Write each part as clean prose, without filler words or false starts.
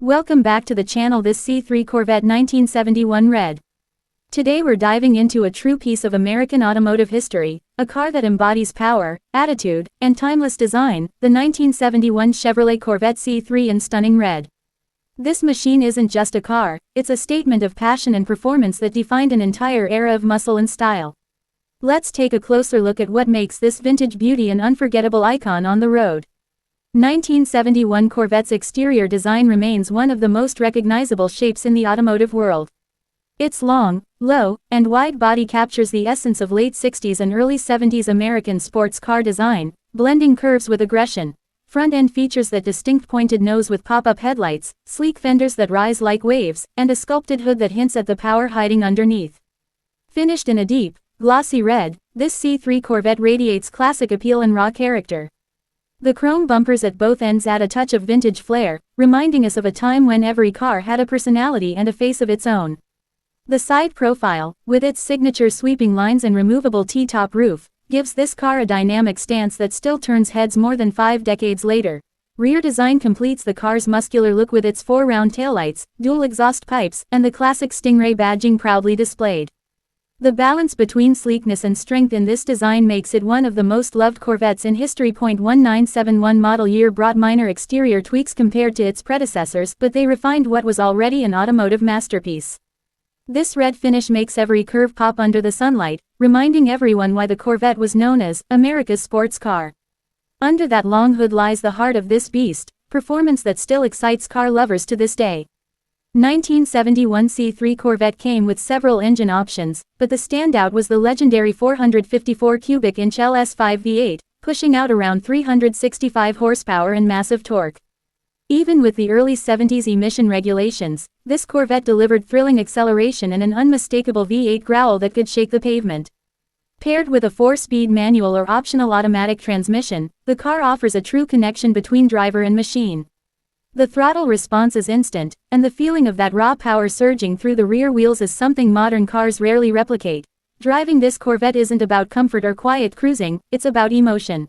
Welcome back to the channel. This C3 Corvette 1971 Red. Today we're diving into a true piece of American automotive history, a car that embodies power, attitude, and timeless design, the 1971 Chevrolet Corvette C3 in stunning red. This machine isn't just a car, it's a statement of passion and performance that defined an entire era of muscle and style. Let's take a closer look at what makes this vintage beauty an unforgettable icon on the road. 1971 Corvette's exterior design remains one of the most recognizable shapes in the automotive world. Its long, low, and wide body captures the essence of late 60s and early 70s American sports car design, blending curves with aggression. Front end features that distinct pointed nose with pop-up headlights, sleek fenders that rise like waves, and a sculpted hood that hints at the power hiding underneath. Finished in a deep, glossy red, this C3 Corvette radiates classic appeal and raw character. The chrome bumpers at both ends add a touch of vintage flair, reminding us of a time when every car had a personality and a face of its own. The side profile, with its signature sweeping lines and removable T-top roof, gives this car a dynamic stance that still turns heads more than 5 decades later. Rear design completes the car's muscular look with its 4 round taillights, dual exhaust pipes, and the classic Stingray badging proudly displayed. The balance between sleekness and strength in this design makes it one of the most loved Corvettes in history. 1971 model year brought minor exterior tweaks compared to its predecessors, but they refined what was already an automotive masterpiece. This red finish makes every curve pop under the sunlight, reminding everyone why the Corvette was known as America's sports car. Under that long hood lies the heart of this beast, performance that still excites car lovers to this day. 1971 C3 Corvette came with several engine options, but the standout was the legendary 454 cubic inch LS5 V8, pushing out around 365 horsepower and massive torque. Even with the early 70s emission regulations, this Corvette delivered thrilling acceleration and an unmistakable V8 growl that could shake the pavement. Paired with a 4-speed manual or optional automatic transmission, the car offers a true connection between driver and machine. The throttle response is instant, and the feeling of that raw power surging through the rear wheels is something modern cars rarely replicate. Driving this Corvette isn't about comfort or quiet cruising, it's about emotion.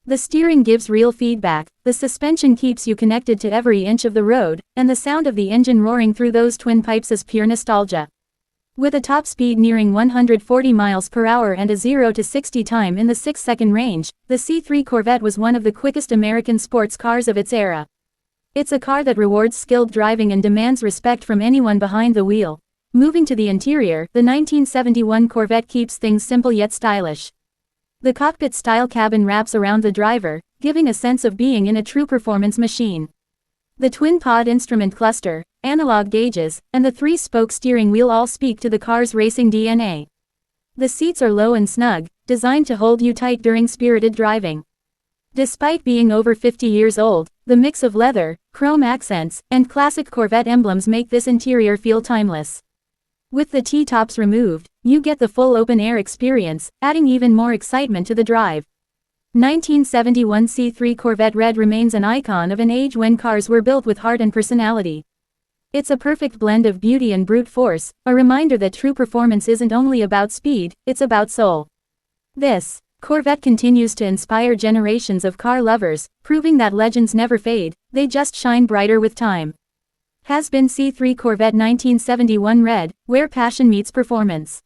The steering gives real feedback, the suspension keeps you connected to every inch of the road, and the sound of the engine roaring through those twin pipes is pure nostalgia. With a top speed nearing 140 miles per hour and a 0 to 60 time in the 6-second range, the C3 Corvette was one of the quickest American sports cars of its era. It's a car that rewards skilled driving and demands respect from anyone behind the wheel. Moving to the interior, the 1971 Corvette keeps things simple yet stylish. The cockpit-style cabin wraps around the driver, giving a sense of being in a true performance machine. The twin-pod instrument cluster, analog gauges, and the 3-spoke steering wheel all speak to the car's racing DNA. The seats are low and snug, designed to hold you tight during spirited driving. Despite being over 50 years old, the mix of leather, chrome accents, and classic Corvette emblems make this interior feel timeless. With the T-tops removed, you get the full open-air experience, adding even more excitement to the drive. 1971 C3 Corvette Red remains an icon of an age when cars were built with heart and personality. It's a perfect blend of beauty and brute force, a reminder that true performance isn't only about speed, it's about soul. This Corvette continues to inspire generations of car lovers, proving that legends never fade, they just shine brighter with time. Has been C3 Corvette 1971 Red, where passion meets performance.